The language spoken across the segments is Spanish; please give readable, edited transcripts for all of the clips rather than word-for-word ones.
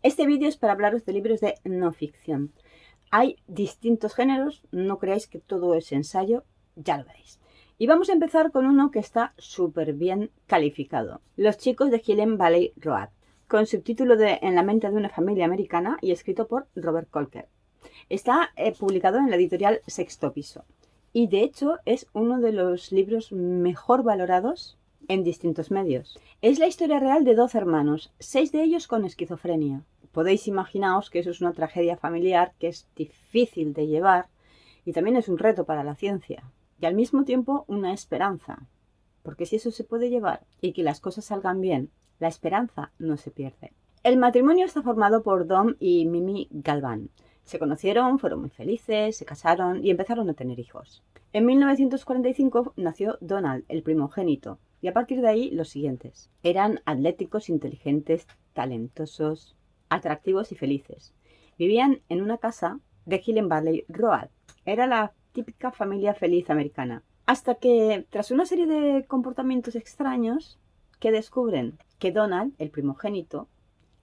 Este vídeo es para hablaros de libros de no ficción. Hay distintos géneros, no creáis que todo es ensayo, ya lo veréis. Y vamos a empezar con uno que está súper bien calificado. Los chicos de Hidden Valley Road, con subtítulo de En la mente de una familia americana y escrito por Robert Colker. Está publicado en la editorial Sexto Piso. Y de hecho es uno de los libros mejor valorados en distintos medios. Es la historia real de 12 hermanos, 6 de ellos con esquizofrenia. Podéis imaginaros que eso es una tragedia familiar que es difícil de llevar y también es un reto para la ciencia. Y al mismo tiempo una esperanza. Porque si eso se puede llevar y que las cosas salgan bien, la esperanza no se pierde. El matrimonio está formado por Dom y Mimi Galvan. Se conocieron, fueron muy felices, se casaron y empezaron a tener hijos. En 1945 nació Donald, el primogénito, y a partir de ahí los siguientes. Eran atléticos, inteligentes, talentosos, atractivos y felices. Vivían en una casa de Hidden Valley Road. Era la típica familia feliz americana. Hasta que, tras una serie de comportamientos extraños, que descubren que Donald, el primogénito,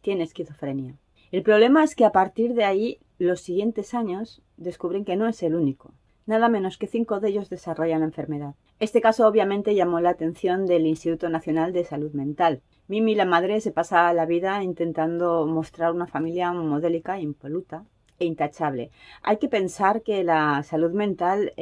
tiene esquizofrenia. El problema es que a partir de ahí, los siguientes años, descubren que no es el único. Nada menos que 5 de ellos desarrollan la enfermedad. Este caso obviamente llamó la atención del Instituto Nacional de Salud Mental. Mimi, la madre, se pasa la vida intentando mostrar una familia modélica, impoluta e intachable. Hay que pensar que la salud mental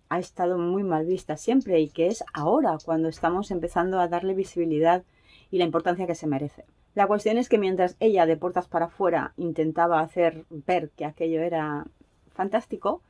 ha estado muy mal vista siempre y que es ahora cuando estamos empezando a darle visibilidad y la importancia que se merece. La cuestión es que mientras ella de puertas para afuera intentaba hacer ver que aquello era fantástico,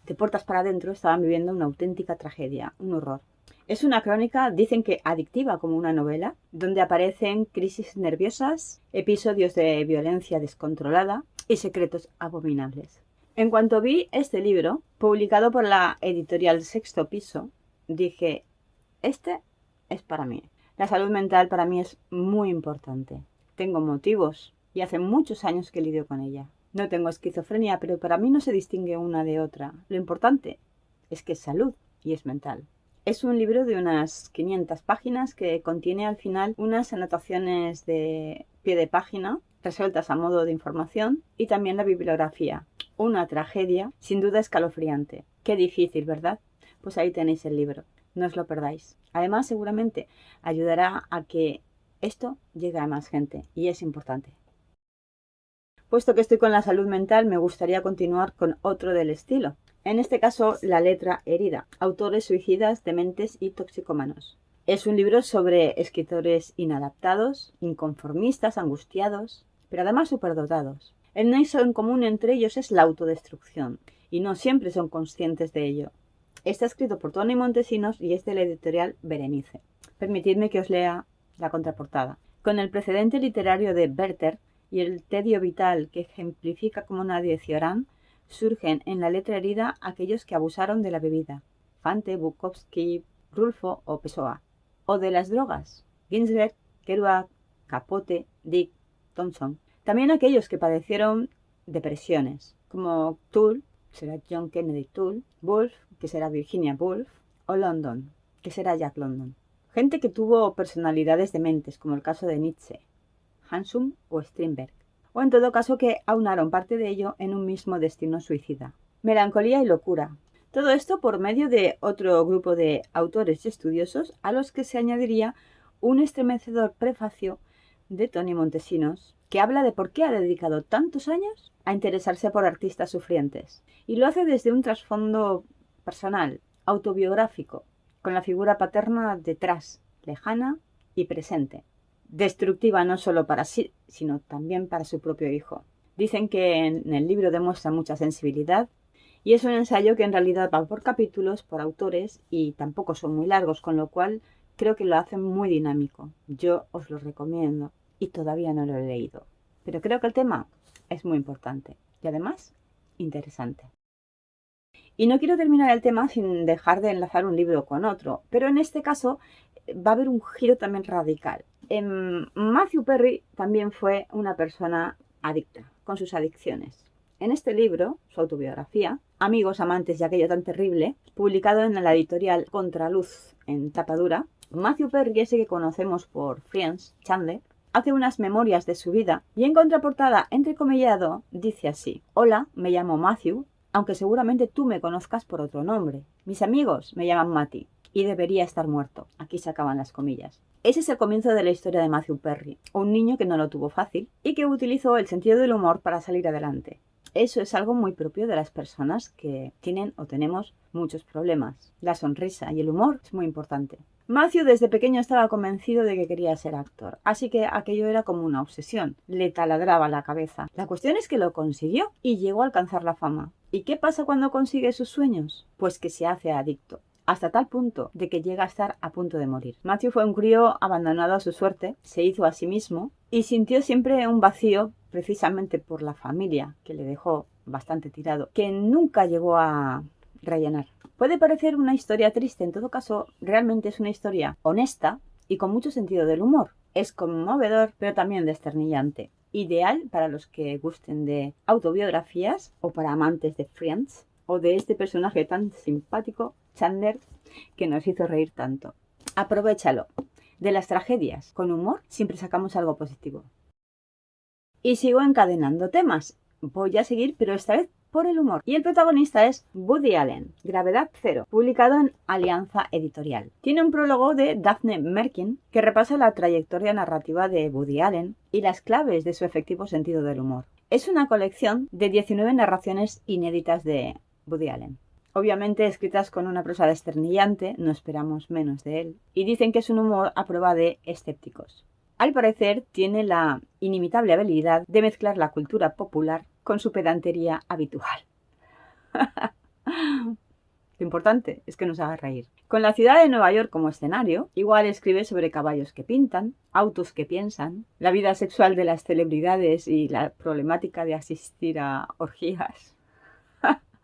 de puertas para adentro estaban viviendo una auténtica tragedia, un horror. Es una crónica, dicen que adictiva como una novela, donde aparecen crisis nerviosas, episodios de violencia descontrolada y secretos abominables. En cuanto vi este libro, publicado por la editorial Sexto Piso, dije, este es para mí. La salud mental para mí es muy importante. Tengo motivos y hace muchos años que lidio con ella. No tengo esquizofrenia, pero para mí no se distingue una de otra. Lo importante es que es salud y es mental. Es un libro de unas 500 páginas que contiene al final unas anotaciones de pie de página resueltas a modo de información y también la bibliografía. Una tragedia sin duda escalofriante. Qué difícil, ¿verdad? Pues ahí tenéis el libro. No os lo perdáis. Además, seguramente ayudará a que esto llegue a más gente y es importante. Puesto que estoy con la salud mental, me gustaría continuar con otro del estilo. En este caso, La letra herida. Autores suicidas, dementes y toxicómanos. Es un libro sobre escritores inadaptados, inconformistas, angustiados, pero además superdotados. El nexo en común entre ellos es la autodestrucción, y no siempre son conscientes de ello. Está escrito por Tony Montesinos y es de la editorial Berenice. Permitidme que os lea la contraportada. Con el precedente literario de Werther y el tedio vital que ejemplifica como nadie Cioran, surgen en La letra herida aquellos que abusaron de la bebida, Fante, Bukowski, Rulfo o Pessoa, o de las drogas, Ginsberg, Kerouac, Capote, Dick, Thompson. También aquellos que padecieron depresiones, como Toole, que será John Kennedy Toole, Woolf, que será Virginia Woolf, o London, que será Jack London. Gente que tuvo personalidades dementes, como el caso de Nietzsche, Hansum o Strindberg, o en todo caso que aunaron parte de ello en un mismo destino suicida. Melancolía y locura. Todo esto por medio de otro grupo de autores y estudiosos a los que se añadiría un estremecedor prefacio de Tony Montesinos, que habla de por qué ha dedicado tantos años a interesarse por artistas sufrientes. Y lo hace desde un trasfondo personal, autobiográfico, con la figura paterna detrás, lejana y presente. Destructiva no solo para sí, sino también para su propio hijo. Dicen que en el libro demuestra mucha sensibilidad y es un ensayo que en realidad va por capítulos, por autores y tampoco son muy largos, con lo cual creo que lo hacen muy dinámico. Yo os lo recomiendo y todavía no lo he leído. Pero creo que el tema es muy importante y además interesante. Y no quiero terminar el tema sin dejar de enlazar un libro con otro, pero en este caso va a haber un giro también radical. Matthew Perry también fue una persona adicta, con sus adicciones. En este libro, su autobiografía, Amigos, amantes y aquello tan terrible, publicado en la editorial Contraluz en tapa dura, Matthew Perry, ese que conocemos por Friends, Chandler, hace unas memorias de su vida y en contraportada, entrecomillado, dice así: hola, me llamo Matthew, aunque seguramente tú me conozcas por otro nombre. Mis amigos me llaman Matty y debería estar muerto. Aquí se acaban las comillas. Ese es el comienzo de la historia de Matthew Perry, un niño que no lo tuvo fácil y que utilizó el sentido del humor para salir adelante. Eso es algo muy propio de las personas que tienen o tenemos muchos problemas. La sonrisa y el humor es muy importante. Matthew desde pequeño estaba convencido de que quería ser actor, así que aquello era como una obsesión, le taladraba la cabeza. La cuestión es que lo consiguió y llegó a alcanzar la fama. ¿Y qué pasa cuando consigue sus sueños? Pues que se hace adicto, hasta tal punto de que llega a estar a punto de morir. Matthew fue un crío abandonado a su suerte, se hizo a sí mismo y sintió siempre un vacío, precisamente por la familia, que le dejó bastante tirado, que nunca llegó a rellenar. Puede parecer una historia triste, en todo caso, realmente es una historia honesta y con mucho sentido del humor. Es conmovedor, pero también desternillante. Ideal para los que gusten de autobiografías o para amantes de Friends o de este personaje tan simpático, Chandler, que nos hizo reír tanto. Aprovéchalo. De las tragedias con humor siempre sacamos algo positivo. Y sigo encadenando temas. Voy a seguir, pero esta vez por el humor. Y el protagonista es Woody Allen, Gravedad Cero, publicado en Alianza Editorial. Tiene un prólogo de Daphne Merkin que repasa la trayectoria narrativa de Woody Allen y las claves de su efectivo sentido del humor. Es una colección de 19 narraciones inéditas de Woody Allen. Obviamente escritas con una prosa desternillante, no esperamos menos de él, y dicen que es un humor a prueba de escépticos. Al parecer tiene la inimitable habilidad de mezclar la cultura popular con su pedantería habitual. Lo importante es que nos haga reír. Con la ciudad de Nueva York como escenario, igual escribe sobre caballos que pintan, autos que piensan, la vida sexual de las celebridades y la problemática de asistir a orgías,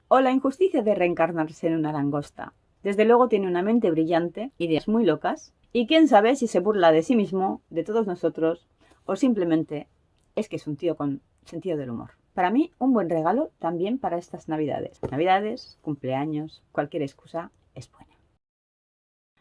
o la injusticia de reencarnarse en una langosta. Desde luego tiene una mente brillante, ideas muy locas, y quién sabe si se burla de sí mismo, de todos nosotros, o simplemente es que es un tío con sentido del humor. Para mí, un buen regalo también para estas navidades. Navidades, cumpleaños, cualquier excusa es buena.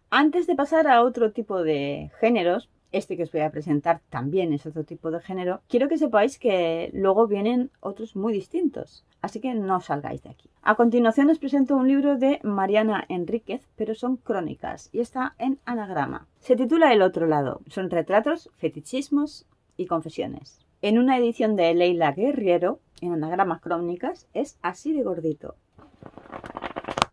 Antes de pasar a otro tipo de géneros, este que os voy a presentar también es otro tipo de género, quiero que sepáis que luego vienen otros muy distintos, así que no salgáis de aquí. A continuación os presento un libro de Mariana Enríquez, pero son crónicas y está en anagrama. Se titula El otro lado, son retratos, fetichismos y confesiones. En una edición de Leila Guerriero, en anagrama crónicas, es así de gordito.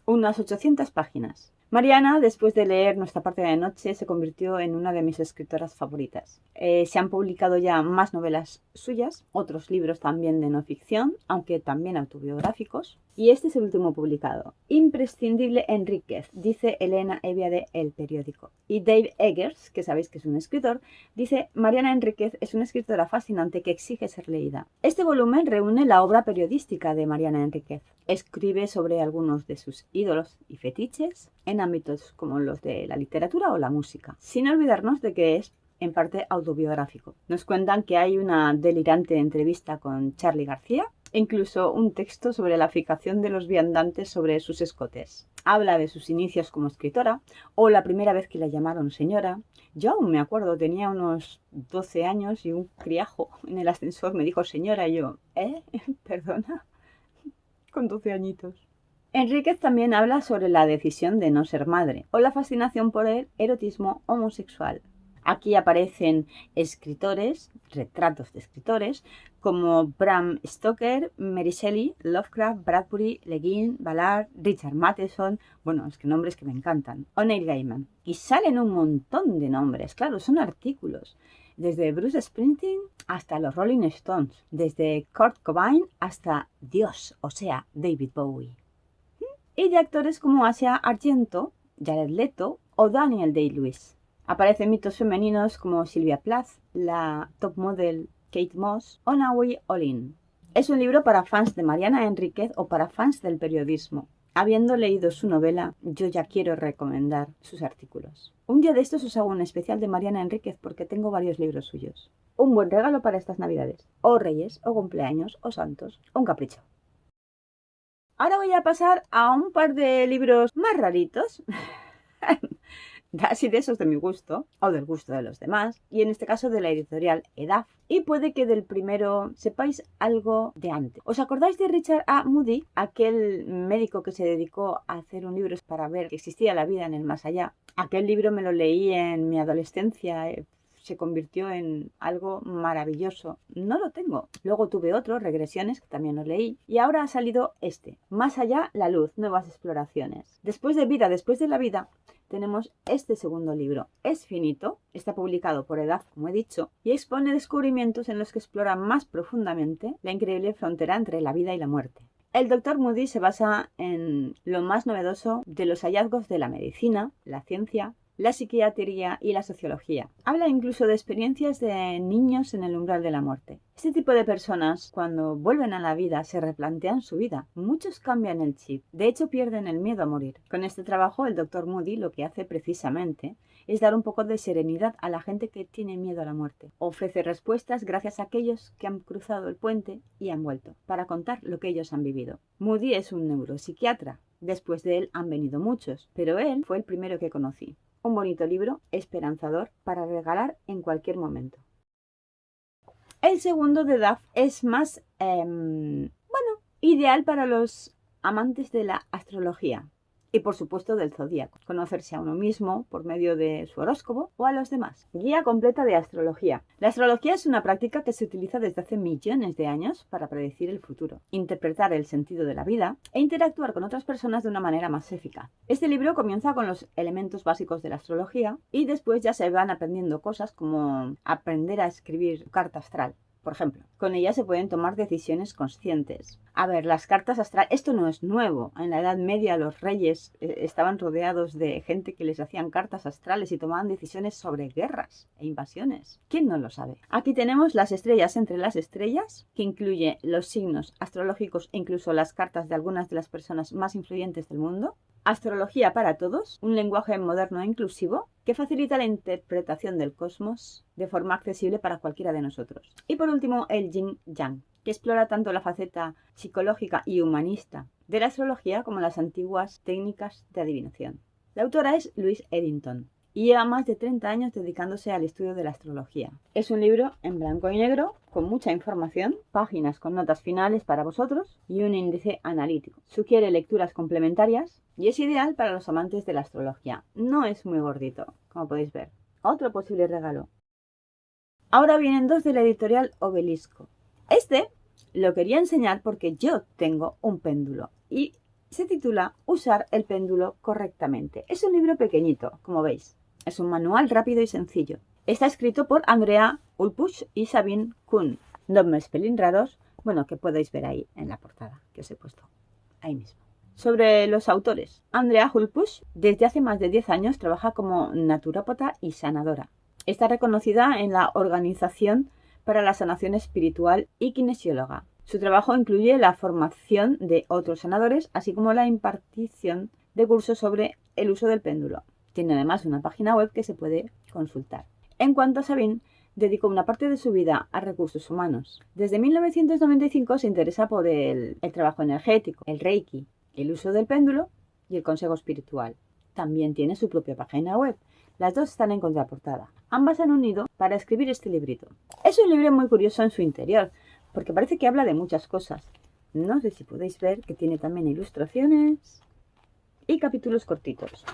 Unas 800 páginas. Mariana, después de leer Nuestra parte de noche, se convirtió en una de mis escritoras favoritas. Se han publicado ya más novelas suyas, otros libros también de no ficción, aunque también autobiográficos, y este es el último publicado. Imprescindible Enríquez, dice Elena Evia de El Periódico. Y Dave Eggers, que sabéis que es un escritor, dice: Mariana Enríquez es una escritora fascinante que exige ser leída. Este volumen reúne la obra periodística de Mariana Enríquez. Escribe sobre algunos de sus ídolos y fetiches en ámbitos como los de la literatura o la música, sin olvidarnos de que es en parte autobiográfico. Nos cuentan que hay una delirante entrevista con Charly García, e incluso un texto sobre la fijación de los viandantes sobre sus escotes. Habla de sus inicios como escritora o la primera vez que la llamaron señora. Yo aún me acuerdo, tenía unos 12 años y un criajo en el ascensor me dijo señora y yo, ¿Perdona? Con 12 añitos. Enríquez también habla sobre la decisión de no ser madre o la fascinación por el erotismo homosexual. Aquí aparecen escritores, retratos de escritores, como Bram Stoker, Mary Shelley, Lovecraft, Bradbury, Le Guin, Ballard, Richard Matheson, bueno, es que nombres que me encantan, o Neil Gaiman. Y salen un montón de nombres, claro, son artículos. Desde Bruce Springsteen hasta los Rolling Stones, desde Kurt Cobain hasta Dios, o sea, David Bowie. Y de actores como Asia Argento, Jared Leto o Daniel Day-Lewis. Aparecen mitos femeninos como Sylvia Plath, la top model Kate Moss o Naomi Olin. Es un libro para fans de Mariana Enríquez o para fans del periodismo. Habiendo leído su novela, yo ya quiero recomendar sus artículos. Un día de estos os hago un especial de Mariana Enríquez porque tengo varios libros suyos. Un buen regalo para estas navidades, o reyes, o cumpleaños, o santos, o un capricho. Ahora voy a pasar a un par de libros más raritos. así de esos de mi gusto, o del gusto de los demás, y en este caso de la editorial EDAF. Y puede que del primero sepáis algo de antes. ¿Os acordáis de Richard A. Moody, aquel médico que se dedicó a hacer un libro para ver que existía la vida en el más allá? Aquel libro me lo leí en mi adolescencia. Se convirtió en algo maravilloso. No lo tengo. Luego tuve otro, Regresiones, que también lo leí. Y ahora ha salido este, Más allá, la luz, nuevas exploraciones. Después de vida, después de la vida, tenemos este segundo libro. Es finito, está publicado por EDAF, como he dicho, y expone descubrimientos en los que explora más profundamente la increíble frontera entre la vida y la muerte. El Dr. Moody se basa en lo más novedoso de los hallazgos de la medicina, la ciencia, la psiquiatría y la sociología. Habla incluso de experiencias de niños en el umbral de la muerte. Este tipo de personas, cuando vuelven a la vida, se replantean su vida. Muchos cambian el chip. De hecho, pierden el miedo a morir. Con este trabajo, el Dr. Moody lo que hace precisamente es dar un poco de serenidad a la gente que tiene miedo a la muerte. Ofrece respuestas gracias a aquellos que han cruzado el puente y han vuelto, para contar lo que ellos han vivido. Moody es un neuropsiquiatra. Después de él han venido muchos, pero él fue el primero que conocí. Un bonito libro, esperanzador, para regalar en cualquier momento. El segundo de EDAF es más, ideal para los amantes de la astrología y por supuesto del zodíaco. Conocerse a uno mismo por medio de su horóscopo o a los demás. Guía completa de astrología. La astrología es una práctica que se utiliza desde hace millones de años para predecir el futuro, interpretar el sentido de la vida e interactuar con otras personas de una manera más eficaz. Este libro comienza con los elementos básicos de la astrología y después ya se van aprendiendo cosas como aprender a escribir carta astral. Por ejemplo, con ella se pueden tomar decisiones conscientes. A ver, las cartas astrales, esto no es nuevo. En la Edad Media los reyes estaban rodeados de gente que les hacían cartas astrales y tomaban decisiones sobre guerras e invasiones. ¿Quién no lo sabe? Aquí tenemos las estrellas entre las estrellas, que incluye los signos astrológicos e incluso las cartas de algunas de las personas más influyentes del mundo. Astrología para todos, un lenguaje moderno e inclusivo que facilita la interpretación del cosmos de forma accesible para cualquiera de nosotros. Y por último, el Yin Yang, que explora tanto la faceta psicológica y humanista de la astrología como las antiguas técnicas de adivinación. La autora es Louise Eddington y lleva más de 30 años dedicándose al estudio de la astrología. Es un libro en blanco y negro, con mucha información, páginas con notas finales para vosotros y un índice analítico. Sugiere lecturas complementarias y es ideal para los amantes de la astrología. No es muy gordito, como podéis ver. Otro posible regalo. Ahora vienen dos de la editorial Obelisco. Este lo quería enseñar porque yo tengo un péndulo y se titula Usar el péndulo correctamente. Es un libro pequeñito, como veis. Es un manual rápido y sencillo. Está escrito por Andrea Hultbusch y Sabine Kuhn. Nombres pelín raros, que podéis ver ahí en la portada que os he puesto. Ahí mismo. Sobre los autores. Andrea Hultbusch desde hace más de 10 años trabaja como naturópata y sanadora. Está reconocida en la Organización para la Sanación Espiritual y kinesióloga. Su trabajo incluye la formación de otros sanadores, así como la impartición de cursos sobre el uso del péndulo. Tiene además una página web que se puede consultar. En cuanto a Sabine, dedicó una parte de su vida a recursos humanos. Desde 1995 se interesa por el trabajo energético, el Reiki, el uso del péndulo y el consejo espiritual. También tiene su propia página web. Las dos están en contraportada. Ambas han unido para escribir este librito. Es un libro muy curioso en su interior, porque parece que habla de muchas cosas. No sé si podéis ver que tiene también ilustraciones y capítulos cortitos.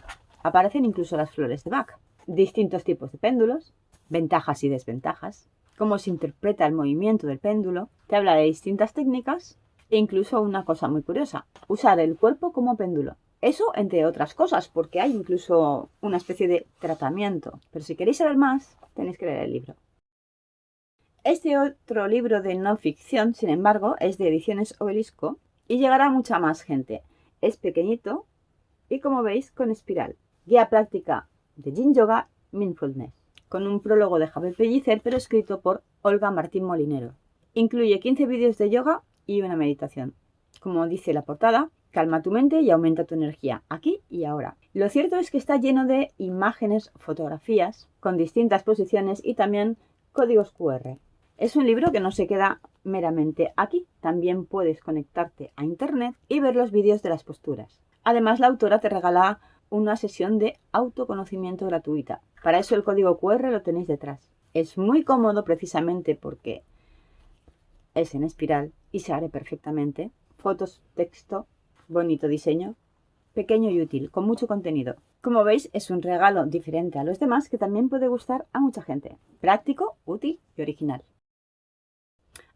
Aparecen incluso las flores de Bach, distintos tipos de péndulos, ventajas y desventajas, cómo se interpreta el movimiento del péndulo, te habla de distintas técnicas e incluso una cosa muy curiosa, usar el cuerpo como péndulo. Eso entre otras cosas, porque hay incluso una especie de tratamiento. Pero si queréis saber más, tenéis que leer el libro. Este otro libro de no ficción, sin embargo, es de Ediciones Obelisco y llegará a mucha más gente. Es pequeñito y, como veis, con espiral. Guía práctica de Yin Yoga Mindfulness, con un prólogo de Javier Pellicer, pero escrito por Olga Martín Molinero. Incluye 15 vídeos de yoga y una meditación. Como dice la portada, calma tu mente y aumenta tu energía, aquí y ahora. Lo cierto es que está lleno de imágenes, fotografías, con distintas posiciones y también códigos QR. Es un libro que no se queda meramente aquí, también puedes conectarte a internet y ver los vídeos de las posturas. Además, la autora te regala una sesión de autoconocimiento gratuita. Para eso el código QR lo tenéis detrás. Es muy cómodo precisamente porque es en espiral y se abre perfectamente. Fotos, texto, bonito diseño, pequeño y útil, con mucho contenido. Como veis, es un regalo diferente a los demás que también puede gustar a mucha gente. Práctico, útil y original.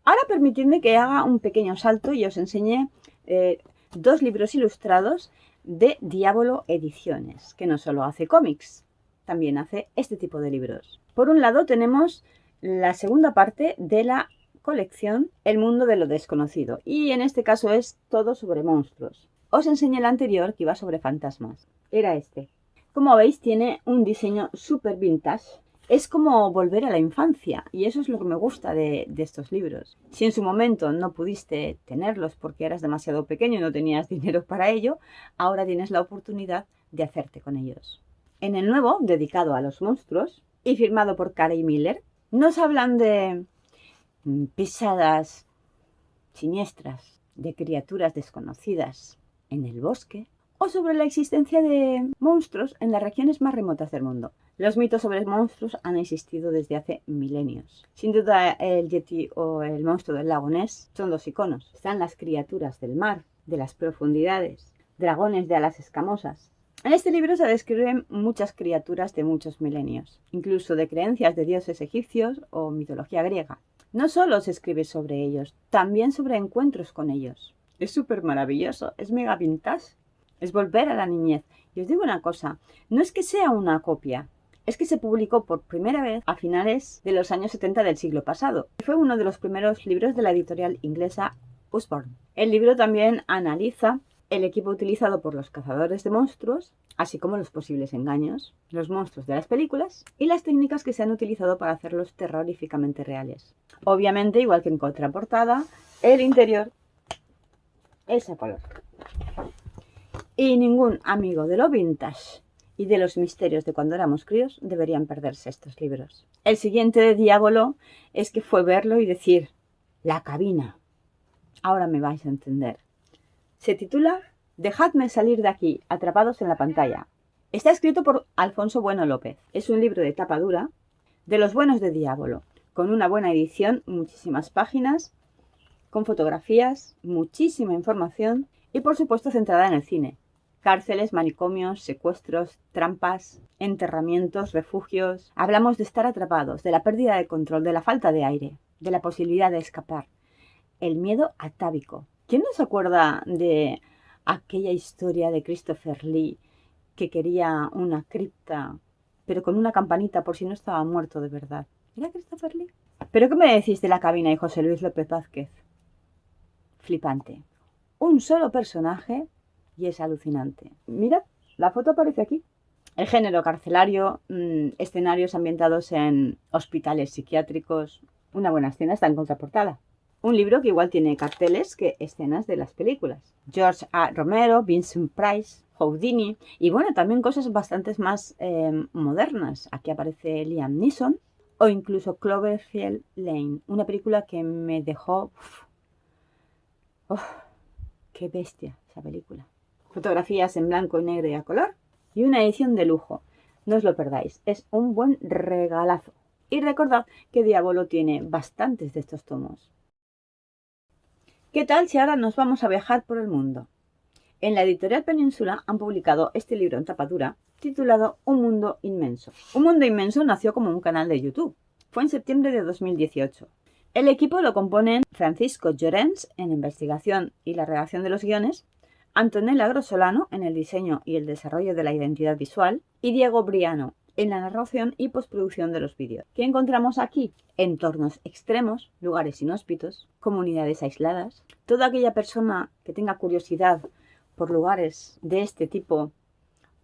Ahora permitidme que haga un pequeño salto y os enseñe dos libros ilustrados de Diabolo Ediciones, que no solo hace cómics, también hace este tipo de libros. Por un lado tenemos la segunda parte de la colección El mundo de lo desconocido, y en este caso es todo sobre monstruos. Os enseñé el anterior que iba sobre fantasmas, era este. Como veis, tiene un diseño súper vintage. Es como volver a la infancia, y eso es lo que me gusta de estos libros. Si en su momento no pudiste tenerlos porque eras demasiado pequeño y no tenías dinero para ello, ahora tienes la oportunidad de hacerte con ellos. En el nuevo, dedicado a los monstruos, y firmado por Karen Miller, nos hablan de pisadas siniestras, de criaturas desconocidas en el bosque, o sobre la existencia de monstruos en las regiones más remotas del mundo. Los mitos sobre monstruos han existido desde hace milenios. Sin duda el Yeti o el monstruo del lago Ness son dos iconos. Están las criaturas del mar, de las profundidades, dragones de alas escamosas. En este libro se describen muchas criaturas de muchos milenios, incluso de creencias de dioses egipcios o mitología griega. No solo se escribe sobre ellos, también sobre encuentros con ellos. Es súper maravilloso, es mega vintage. Es volver a la niñez. Y os digo una cosa, no es que sea una copia, es que se publicó por primera vez a finales de los años 70 del siglo pasado. Fue uno de los primeros libros de la editorial inglesa Usborne. El libro también analiza el equipo utilizado por los cazadores de monstruos, así como los posibles engaños, los monstruos de las películas y las técnicas que se han utilizado para hacerlos terroríficamente reales. Obviamente, igual que en contraportada, el interior es a color. Y ningún amigo de lo vintage y de los misterios de cuando éramos críos deberían perderse estos libros. El siguiente de Diabolo es que fue verlo y decir, la cabina. Ahora me vais a entender. Se titula Dejadme salir de aquí, atrapados en la pantalla. Está escrito por Alfonso Bueno López. Es un libro de tapa dura de los buenos de Diabolo, con una buena edición, muchísimas páginas, con fotografías, muchísima información y por supuesto centrada en el cine. Cárceles, manicomios, secuestros, trampas, enterramientos, refugios. Hablamos de estar atrapados, de la pérdida de control, de la falta de aire, de la posibilidad de escapar. El miedo atávico. ¿Quién no se acuerda de aquella historia de Christopher Lee que quería una cripta, pero con una campanita por si no estaba muerto de verdad? ¿Era Christopher Lee? ¿Pero qué me decís de la cabina y José Luis López Vázquez? Flipante. Un solo personaje y es alucinante. Mirad, la foto aparece aquí. El género carcelario, escenarios ambientados en hospitales psiquiátricos. Una buena escena está en contraportada. Un libro que igual tiene carteles que escenas de las películas. George A. Romero, Vincent Price, Houdini y bueno, también cosas bastante más modernas. Aquí aparece Liam Neeson o incluso Cloverfield Lane, una película que me dejó... ¡Qué bestia esa película! Fotografías en blanco y negro y a color y una edición de lujo. No os lo perdáis, es un buen regalazo. Y recordad que Diabolo tiene bastantes de estos tomos. ¿Qué tal si ahora nos vamos a viajar por el mundo? En la editorial Península han publicado este libro en tapa dura titulado Un mundo inmenso. Un mundo inmenso nació como un canal de YouTube. Fue en septiembre de 2018. El equipo lo componen Francisco Llorens en investigación y la redacción de los guiones, Antonella Grossolano en el diseño y el desarrollo de la identidad visual y Diego Briano en la narración y postproducción de los vídeos. ¿Qué encontramos aquí? Entornos extremos, lugares inhóspitos, comunidades aisladas. Toda aquella persona que tenga curiosidad por lugares de este tipo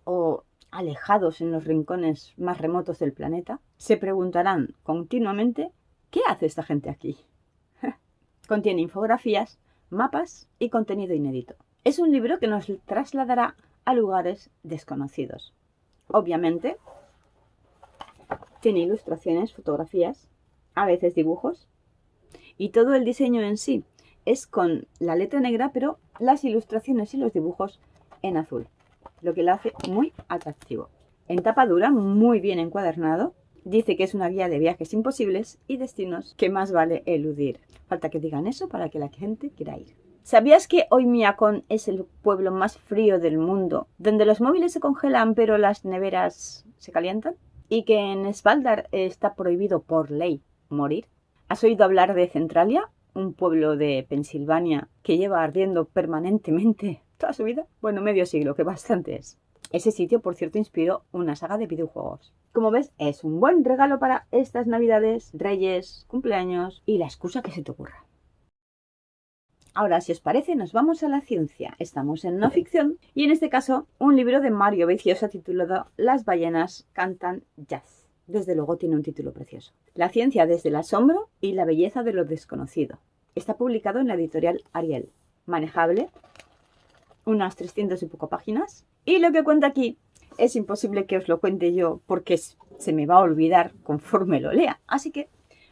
o alejados en los rincones más remotos del planeta, se preguntarán continuamente ¿qué hace esta gente aquí? Contiene infografías, mapas y contenido inédito. Es un libro que nos trasladará a lugares desconocidos. Obviamente, tiene ilustraciones, fotografías, a veces dibujos, y todo el diseño en sí es con la letra negra, pero las ilustraciones y los dibujos en azul. lo que lo hace muy atractivo. En tapa dura, muy bien encuadernado, dice que es una guía de viajes imposibles y destinos que más vale eludir. Falta que digan eso para que la gente quiera ir. ¿Sabías que Oymyakon es el pueblo más frío del mundo, donde los móviles se congelan pero las neveras se calientan? ¿Y que en Svalbard está prohibido por ley morir? ¿Has oído hablar de Centralia, un pueblo de Pensilvania que lleva ardiendo permanentemente toda su vida? Bueno, medio siglo, que bastante es. Ese sitio, por cierto, inspiró una saga de videojuegos. Como ves, es un buen regalo para estas navidades, reyes, cumpleaños y la excusa que se te ocurra. Ahora, si os parece, nos vamos a la ciencia. Estamos en no ficción y en este caso un libro de Mario Viciosa titulado Las ballenas cantan jazz. Desde luego tiene un título precioso. La ciencia desde el asombro y la belleza de lo desconocido. Está publicado en la editorial Ariel. Manejable, unas 300 y poco páginas. Y lo que cuenta aquí es imposible que os lo cuente yo porque se me va a olvidar conforme lo lea. Así que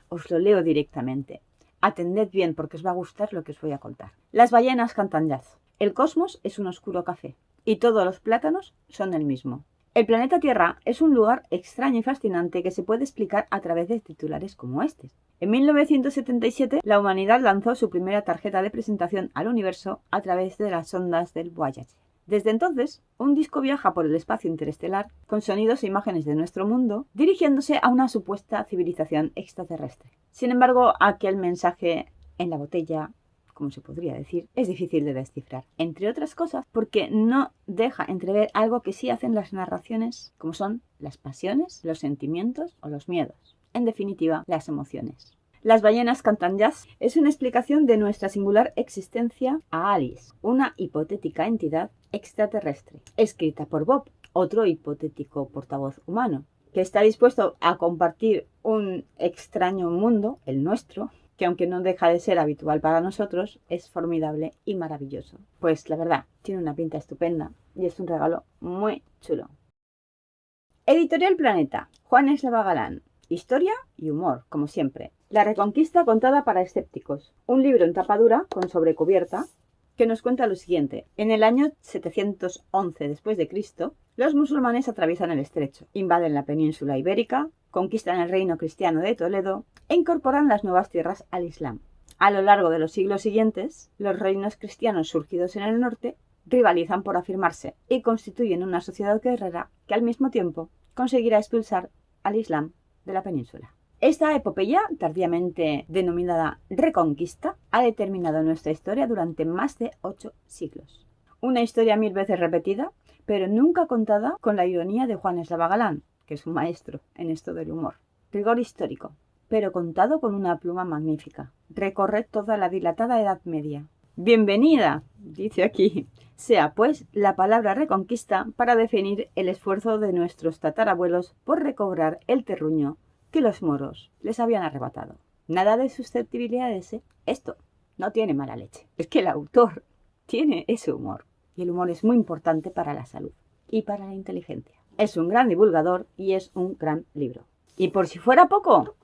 os lo leo directamente. Atended bien porque os va a gustar lo que os voy a contar. Las ballenas cantan jazz. El cosmos es un oscuro café y todos los plátanos son el mismo. El planeta Tierra es un lugar extraño y fascinante que se puede explicar a través de titulares como este. En 1977, la humanidad lanzó su primera tarjeta de presentación al universo a través de las ondas del Voyager. Desde entonces, un disco viaja por el espacio interestelar con sonidos e imágenes de nuestro mundo, dirigiéndose a una supuesta civilización extraterrestre. Sin embargo, aquel mensaje en la botella, como se podría decir, es difícil de descifrar. Entre otras cosas, porque no deja entrever algo que sí hacen las narraciones, como son las pasiones, los sentimientos o los miedos. En definitiva, las emociones. Las ballenas cantan jazz es una explicación de nuestra singular existencia a Alice, una hipotética entidad extraterrestre, escrita por Bob, otro hipotético portavoz humano, que está dispuesto a compartir un extraño mundo, el nuestro, que aunque no deja de ser habitual para nosotros, es formidable y maravilloso. Pues la verdad, tiene una pinta estupenda y es un regalo muy chulo. Editorial Planeta, Juan Eslava Galán. Historia y humor, como siempre. La Reconquista contada para escépticos. Un libro en tapa dura, con sobrecubierta, que nos cuenta lo siguiente. En el año 711 después de Cristo, los musulmanes atraviesan el estrecho, invaden la península ibérica, conquistan el reino cristiano de Toledo e incorporan las nuevas tierras al Islam. A lo largo de los siglos siguientes, los reinos cristianos surgidos en el norte rivalizan por afirmarse y constituyen una sociedad guerrera que al mismo tiempo conseguirá expulsar al Islam de la península. Esta epopeya, tardíamente denominada Reconquista, ha determinado nuestra historia durante más de 8 siglos. Una historia 1000 veces repetida, pero nunca contada con la ironía de Juan Eslava Galán, que es un maestro en esto del humor. Rigor histórico, pero contado con una pluma magnífica. Recorre toda la dilatada Edad Media. Bienvenida, dice aquí, sea pues la palabra Reconquista para definir el esfuerzo de nuestros tatarabuelos por recobrar el terruño que los moros les habían arrebatado. Nada de susceptibilidades, ¿eh? Esto no tiene mala leche. Es que el autor tiene ese humor. Y el humor es muy importante para la salud y para la inteligencia. Es un gran divulgador y es un gran libro. Y por si fuera poco,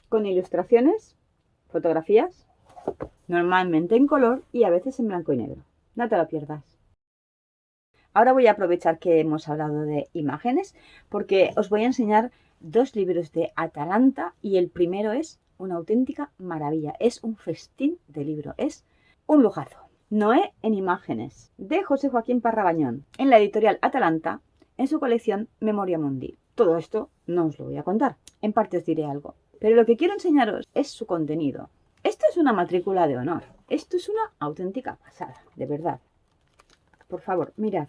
con ilustraciones, fotografías, normalmente en color y a veces en blanco y negro. No te lo pierdas. Ahora voy a aprovechar que hemos hablado de imágenes porque os voy a enseñar 2 libros de Atalanta y el primero es una auténtica maravilla. Es un festín de libro, es un lujazo. Noé en imágenes, de José Joaquín Parrabañón, en la editorial Atalanta, en su colección Memoria Mundi. Todo esto no os lo voy a contar, en parte os diré algo, pero lo que quiero enseñaros es su contenido. Esto es una matrícula de honor, esto es una auténtica pasada, de verdad. Por favor, mirad.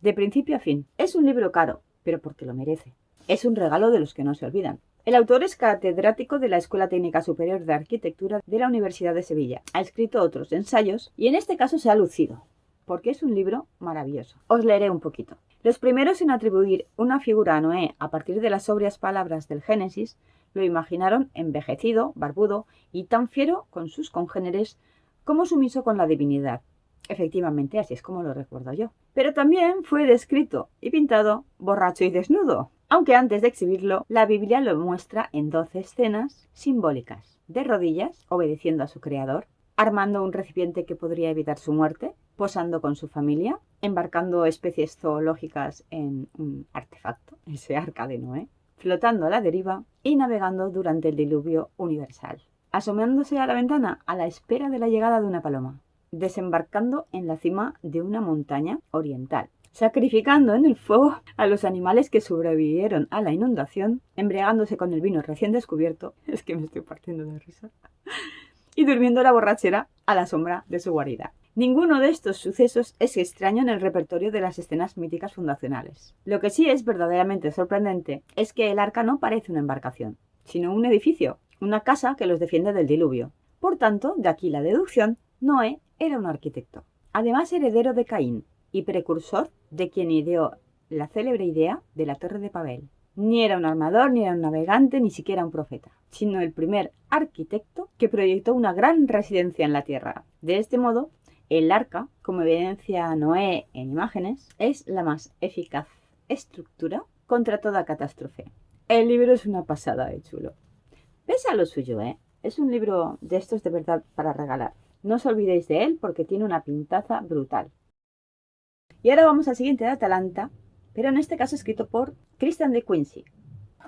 De principio a fin. Es un libro caro, pero porque lo merece. Es un regalo de los que no se olvidan. El autor es catedrático de la Escuela Técnica Superior de Arquitectura de la Universidad de Sevilla. Ha escrito otros ensayos y en este caso se ha lucido, porque es un libro maravilloso. Os leeré un poquito. Los primeros en atribuir una figura a Noé a partir de las sobrias palabras del Génesis lo imaginaron envejecido, barbudo y tan fiero con sus congéneres como sumiso con la divinidad. Efectivamente, así es como lo recuerdo yo. Pero también fue descrito y pintado borracho y desnudo, aunque antes de exhibirlo, la Biblia lo muestra en 12 escenas simbólicas, de rodillas, obedeciendo a su creador, armando un recipiente que podría evitar su muerte, posando con su familia, embarcando especies zoológicas en un artefacto, ese arca de Noé, flotando a la deriva y navegando durante el diluvio universal, asomándose a la ventana a la espera de la llegada de una paloma, desembarcando en la cima de una montaña oriental, sacrificando en el fuego a los animales que sobrevivieron a la inundación, embriagándose con el vino recién descubierto, es que me estoy partiendo de risa, y durmiendo la borrachera a la sombra de su guarida. Ninguno de estos sucesos es extraño en el repertorio de las escenas míticas fundacionales. Lo que sí es verdaderamente sorprendente es que el arca no parece una embarcación, sino un edificio, una casa que los defiende del diluvio. Por tanto, de aquí la deducción, Noé era un arquitecto, además heredero de Caín y precursor de quien ideó la célebre idea de la Torre de Babel. Ni era un armador, ni era un navegante, ni siquiera un profeta, sino el primer arquitecto que proyectó una gran residencia en la tierra. De este modo, el arca, como evidencia Noé en imágenes, es la más eficaz estructura contra toda catástrofe. El libro es una pasada de chulo. Pese a lo suyo, es un libro de estos de verdad para regalar. No os olvidéis de él porque tiene una pintaza brutal. Y ahora vamos al siguiente de Atalanta, pero en este caso escrito por Christian de Quincy.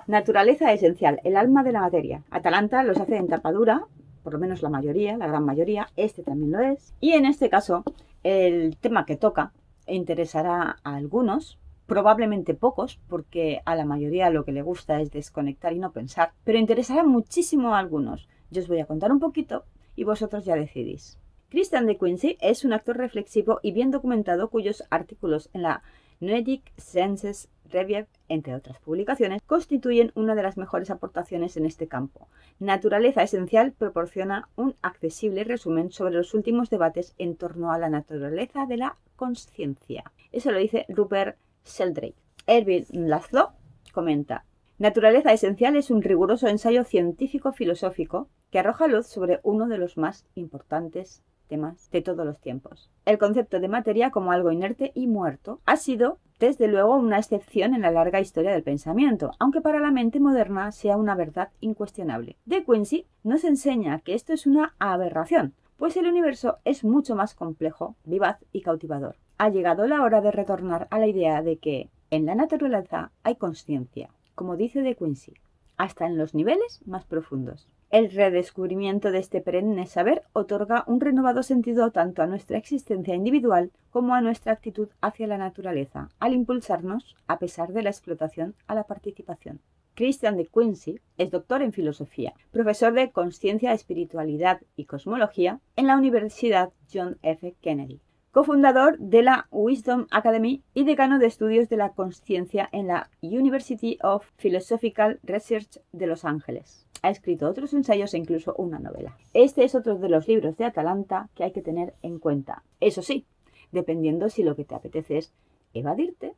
Naturaleza esencial, el alma de la materia. Atalanta los hace en tapa dura, por lo menos la mayoría, la gran mayoría, este también lo es. Y en este caso, el tema que toca interesará a algunos, probablemente pocos, porque a la mayoría lo que le gusta es desconectar y no pensar, pero interesará muchísimo a algunos. Yo os voy a contar un poquito y vosotros ya decidís. Christian de Quincy es un actor reflexivo y bien documentado cuyos artículos en la Noetic Sciences Review, entre otras publicaciones, constituyen una de las mejores aportaciones en este campo. Naturaleza Esencial proporciona un accesible resumen sobre los últimos debates en torno a la naturaleza de la consciencia. Eso lo dice Rupert Sheldrake. Erwin Laszlo comenta: Naturaleza Esencial es un riguroso ensayo científico-filosófico que arroja luz sobre uno de los más importantes temas de todos los tiempos. El concepto de materia como algo inerte y muerto ha sido, desde luego, una excepción en la larga historia del pensamiento, aunque para la mente moderna sea una verdad incuestionable. De Quincy nos enseña que esto es una aberración, pues el universo es mucho más complejo, vivaz y cautivador. Ha llegado la hora de retornar a la idea de que en la naturaleza hay consciencia, como dice De Quincy, hasta en los niveles más profundos. El redescubrimiento de este perenne saber otorga un renovado sentido tanto a nuestra existencia individual como a nuestra actitud hacia la naturaleza, al impulsarnos, a pesar de la explotación, a la participación. Christian de Quincy es doctor en filosofía, profesor de Consciencia, Espiritualidad y Cosmología en la Universidad John F. Kennedy, cofundador de la Wisdom Academy y decano de estudios de la consciencia en la University of Philosophical Research de Los Ángeles. Ha escrito otros ensayos e incluso una novela. Este es otro de los libros de Atalanta que hay que tener en cuenta. Eso sí, dependiendo si lo que te apetece es evadirte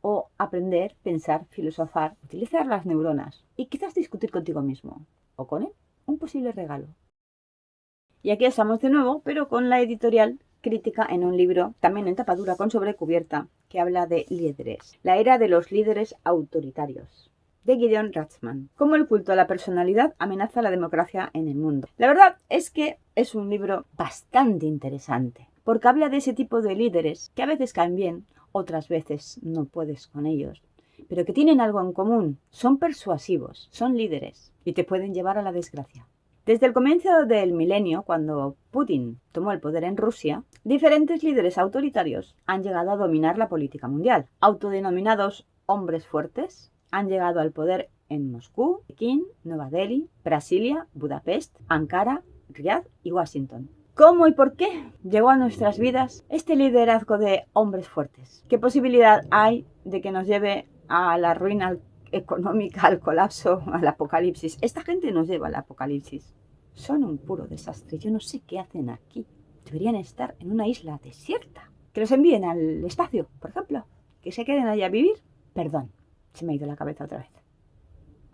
o aprender, pensar, filosofar, utilizar las neuronas y quizás discutir contigo mismo o con él, un posible regalo. Y aquí estamos de nuevo, pero con la editorial Crítica en un libro, también en tapa dura con sobrecubierta, que habla de líderes. La era de los líderes autoritarios, de Gideon Rachman. Cómo el culto a la personalidad amenaza la democracia en el mundo. La verdad es que es un libro bastante interesante, porque habla de ese tipo de líderes que a veces caen bien, otras veces no puedes con ellos, pero que tienen algo en común. Son persuasivos, son líderes y te pueden llevar a la desgracia. Desde el comienzo del milenio, cuando Putin tomó el poder en Rusia, diferentes líderes autoritarios han llegado a dominar la política mundial. Autodenominados hombres fuertes han llegado al poder en Moscú, Pekín, Nueva Delhi, Brasilia, Budapest, Ankara, Riad y Washington. ¿Cómo y por qué llegó a nuestras vidas este liderazgo de hombres fuertes? ¿Qué posibilidad hay de que nos lleve a la ruina económica, al colapso, al apocalipsis? Esta gente nos lleva al apocalipsis. Son un puro desastre. Yo no sé qué hacen aquí. Deberían estar en una isla desierta. Que los envíen al espacio, por ejemplo. Que se queden allá a vivir. Perdón, se me ha ido la cabeza otra vez.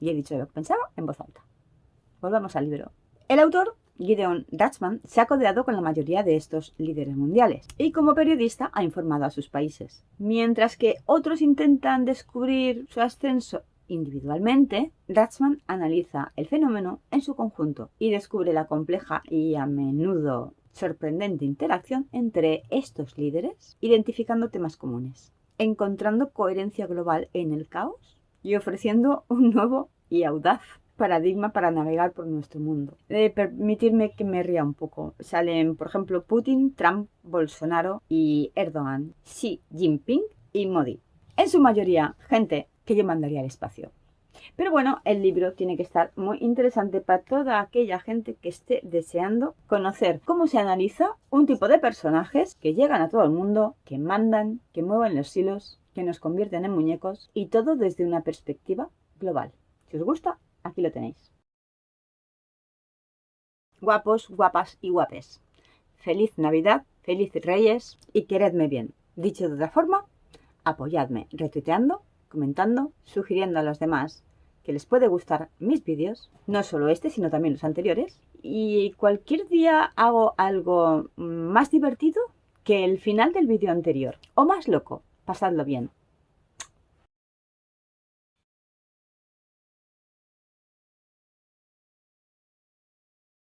Y he dicho lo que pensaba en voz alta. Volvamos al libro. El autor, Gideon Rachman, se ha codeado con la mayoría de estos líderes mundiales y como periodista ha informado a sus países. Mientras que otros intentan descubrir su ascenso individualmente, Rachman analiza el fenómeno en su conjunto y descubre la compleja y a menudo sorprendente interacción entre estos líderes, identificando temas comunes, encontrando coherencia global en el caos y ofreciendo un nuevo y audaz paradigma para navegar por nuestro mundo. Permitirme que me ría un poco. Salen, por ejemplo, Putin, Trump, Bolsonaro y Erdogan, Xi Jinping y Modi. En su mayoría, gente que yo mandaría al espacio. Pero bueno, el libro tiene que estar muy interesante para toda aquella gente que esté deseando conocer cómo se analiza un tipo de personajes que llegan a todo el mundo, que mandan, que mueven los hilos, que nos convierten en muñecos y todo desde una perspectiva global. Si os gusta, aquí lo tenéis. Guapos, guapas y guapes. Feliz Navidad, felices Reyes y queredme bien. Dicho de otra forma, apoyadme retuiteando, comentando, sugiriendo a los demás que les puede gustar mis vídeos, no solo este, sino también los anteriores. Y cualquier día hago algo más divertido que el final del vídeo anterior, o más loco. Pasadlo bien.